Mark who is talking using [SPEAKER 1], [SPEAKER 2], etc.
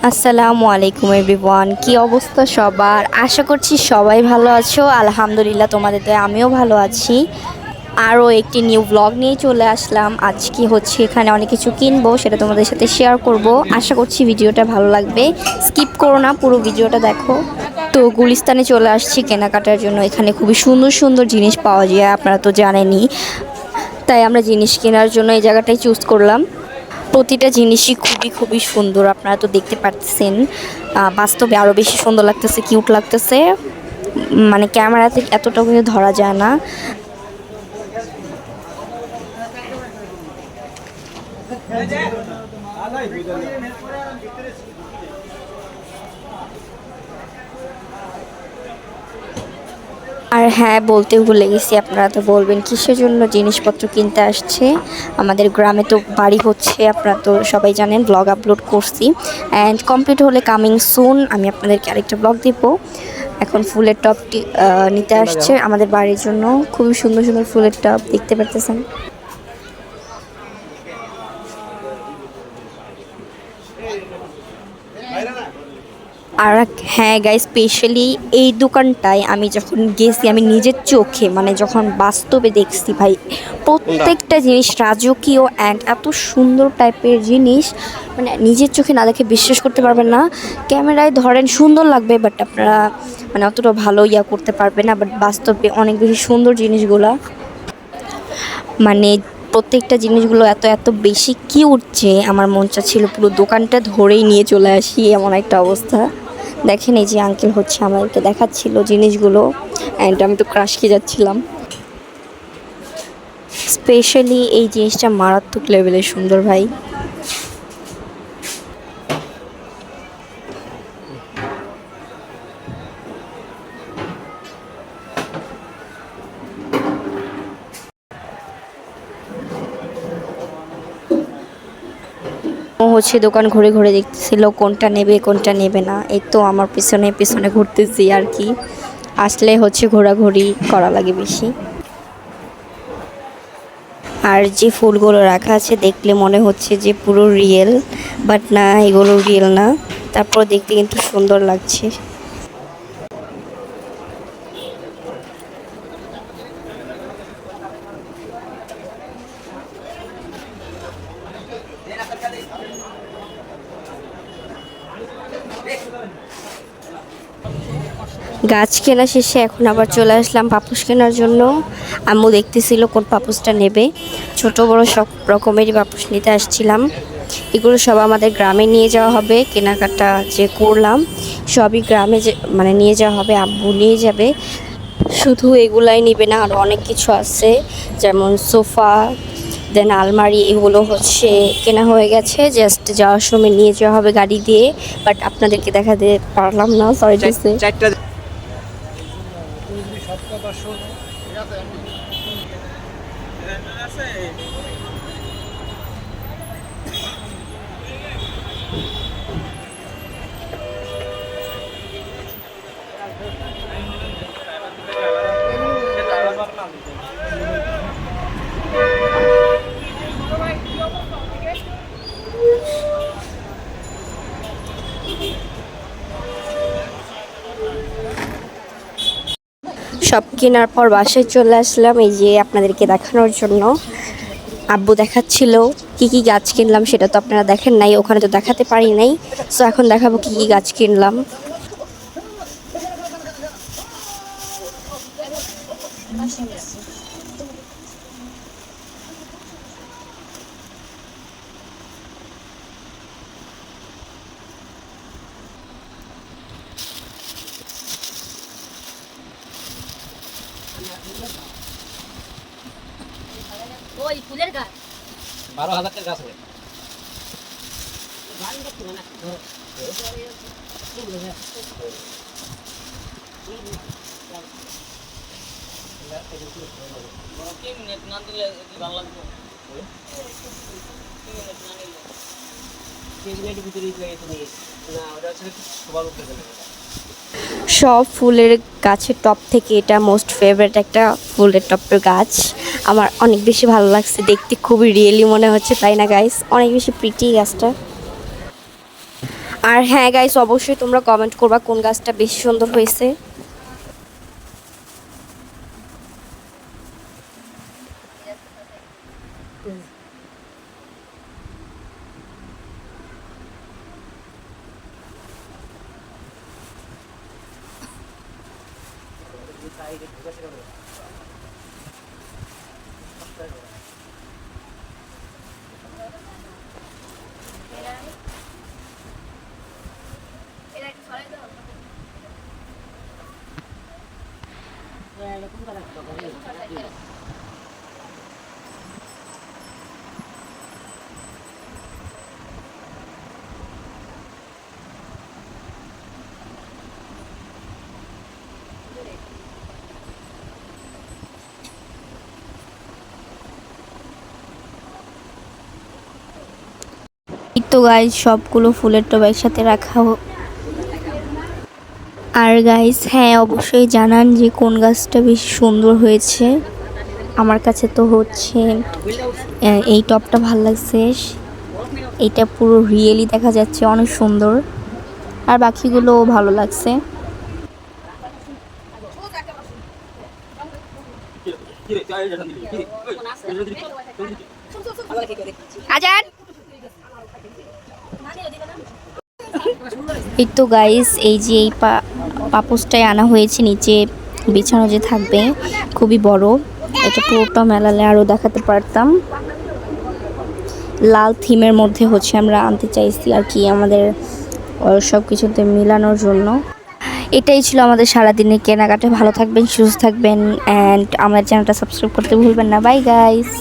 [SPEAKER 1] আসসালামু আলাইকুম এভরিওয়ান, কি অবস্থা সবার? আশা করছি সবাই ভালো আছো। আলহামদুলিল্লাহ, তোমাদের দয়ায় আমিও ভালো আছি। আরও একটি নিউ ব্লগ নিয়ে চলে আসলাম। আজকে হচ্ছে এখানে অনেক কিছু কিনবো, সেটা তোমাদের সাথে শেয়ার করব। আশা করছি ভিডিওটা ভালো লাগবে, স্কিপ করো না, পুরো ভিডিওটা দেখো। তো গুলিস্তানে চলে আসছি কেনাকাটার জন্য। এখানে খুবই সুন্দর সুন্দর জিনিস পাওয়া যায়, আপনারা তো জানেনই। তাই আমরা জিনিস কেনার জন্য এই জায়গাটাই চুজ করলাম। প্রতিটা জিনিসই খুবই খুবই সুন্দর, আপনারা তো দেখতে পাচ্ছেন। বাস্তবে আরও বেশি সুন্দর লাগতেছে, কিউট লাগতেছে। মানে ক্যামেরাতে এতটা কিন্তু ধরা যায় না। আর হ্যাঁ, বলতে ভুলে গেছি, আপনারা তো বলবেন কিসের জন্য জিনিসপত্র কিনতে আসছে। আমাদের গ্রামে তো বাড়ি হচ্ছে, আপনারা তো সবাই জানেন, ব্লগ আপলোড করছি। অ্যান্ড কমপ্লিট হলে কামিং সুন আমি আপনাদেরকে আরেকটা ব্লগ দিব। এখন ফুলের টপটি নিতে আসছে আমাদের বাড়ির জন্য। খুবই সুন্দর সুন্দর ফুলের টপ দেখতে পারতেছেন। আর হ্যাঁ গাইস, স্পেশালি এই দোকানটায় আমি যখন গেছি, আমি নিজের চোখে মানে যখন বাস্তবে দেখছি ভাই, প্রত্যেকটা জিনিস রাজকীয় অ্যান্ড এত সুন্দর টাইপের জিনিস, মানে নিজের চোখে না দেখে বিশ্বাস করতে পারবেন না। ক্যামেরায় ধরেন সুন্দর লাগবে, বাট আপনারা মানে অতটা ভালো করতে পারবেন না, বাট বাস্তবে অনেক বেশি সুন্দর জিনিসগুলো। মানে প্রত্যেকটা জিনিসগুলো এত এত বেশি কিউট যে আমার মন চাচ্ছিল পুরো দোকানটা ধরেই নিয়ে চলে আসি, এমন একটা অবস্থা। দেখেন, এই যে আঙ্কেল হচ্ছে আমাদেরকে দেখাচ্ছিল জিনিসগুলো, অ্যান্ড আমি তো ক্রাশ খেয়ে যাচ্ছিলাম। স্পেশালি এই জিনিসটা মারাত্মক লেভেলের সুন্দর ভাই। ও হচ্ছে দোকান ঘুরে ঘুরে দেখতেছিল কোনটা নেবে কোনটা নেবে না। এই তো আমার পিছনে পিছনে ঘুরতেছি আর কি। আসলে হচ্ছে ঘোরাঘুরি করা লাগে বেশি। আর যে ফুলগুলো রাখা আছে দেখলে মনে হচ্ছে যে পুরো রিয়েল, বাট না, এগুলো রিয়েল না। তারপর দেখতে কিন্তু সুন্দর লাগছে। গাছ কেনা শেষে এখন আবার চলে আসলাম পাপোশ কেনার জন্য। আম্মু দেখতেছিল কোন পাপোশটা নেবে। ছোট বড় সব রকমেরই পাপোশ নিতে আসছিলাম। এগুলো সব আমাদের গ্রামে নিয়ে যাওয়া হবে। কেনাকাটা যে করলাম সবই গ্রামে যে মানে নিয়ে যাওয়া হবে, আব্বু নিয়ে যাবে। শুধু এগুলাই নিবে না, আরও অনেক কিছু আছে, যেমন সোফা, দেন আলমারি, এগুলো হচ্ছে কেনা হয়ে গেছে। জাস্ট যাওয়ার সময় নিয়ে যাওয়া হবে গাড়ি দিয়ে। বাট আপনাদেরকে দেখাতে পারলাম না, সরি টু সে। সব কেনার পর বাসায় চলে আসলাম, এই যে আপনাদেরকে দেখানোর জন্য। আব্বু দেখাচ্ছিল কি কি গাছ কিনলাম, সেটা তো আপনারা দেখেন নাই, ওখানে তো দেখাতে পারি নাই। সো এখন দেখাবো কি কি গাছ কিনলাম। ওই ফুলের গাছ 12,000 টাকার গাছ হবে। সব ফুলের গাছের টপ থেকে এটা মোস্ট ফেভারিট একটা ফুলের টপের গাছ। আমার অনেক বেশি ভালো লাগছে, দেখতে খুবই রিয়েলি মনে হচ্ছে, তাই না গাইস? অনেক বেশি প্রিটি গাছটা। আর হ্যাঁ গাইস, অবশ্যই তোমরা কমেন্ট করবা কোন গাছটা বেশি সুন্দর হয়েছে। এই তো গাইস, সবগুলো ফুলের টব একসাথে রাখা। আর গাইস হ্যাঁ, অবশ্যই জানান যে কোন গাছটা বেশি সুন্দর হয়েছে। আমার কাছে তো হচ্ছে এই টবটা ভালো লাগছে, এইটা পুরো রিয়েলি দেখা যাচ্ছে অনেক সুন্দর, আর বাকিগুলো ভালো লাগছে। আজান, এই তো গাইস, এই যে এই পাপোসটাই আনা হয়েছে, নিচে বিছানো যে থাকবে, খুবই বড়। এটা পুরোটা মেলালে আরও দেখাতে পারতাম। লাল থিমের মধ্যে হচ্ছে আমরা আনতে চাইছি আর কি, আমাদের সব কিছুতে মিলানোর জন্য। এটাই ছিল আমাদের সারাদিনের কেনাকাটা। ভালো থাকবেন, সুস্থ থাকবেন, অ্যান্ড আমাদের চ্যানেলটা সাবস্ক্রাইব করতে ভুলবেন না। Bye guys.